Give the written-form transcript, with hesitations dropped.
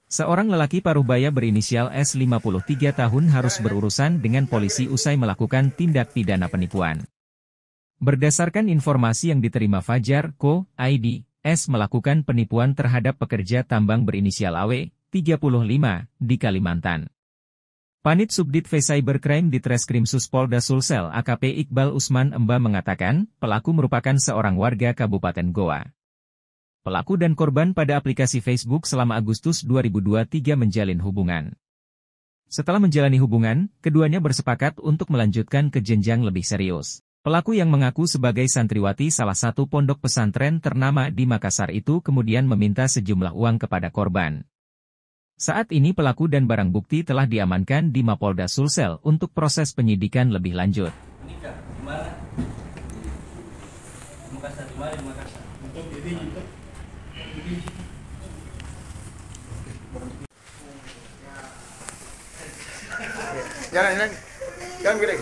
Seorang lelaki parubaya berinisial S 53 tahun harus berurusan dengan polisi usai melakukan tindak pidana penipuan. Berdasarkan informasi yang diterima Fajar Co. ID, S melakukan penipuan terhadap pekerja tambang berinisial AW, 35, di Kalimantan. Panit Subdit V Cybercrime di Treskrimsus Polda Sulsel AKP Iqbal Usman Emba mengatakan, pelaku merupakan seorang warga Kabupaten Goa. Pelaku dan korban pada aplikasi Facebook selama Agustus 2023 menjalin hubungan. Setelah menjalani hubungan, keduanya bersepakat untuk melanjutkan ke jenjang lebih serius. Pelaku yang mengaku sebagai santriwati salah satu pondok pesantren ternama di Makassar itu kemudian meminta sejumlah uang kepada korban. Saat ini pelaku dan barang bukti telah diamankan di Mapolda Sulsel untuk proses penyidikan lebih lanjut. Nikah, di mana? Makassar, di mana di Makassar? Jalan, jalan gede.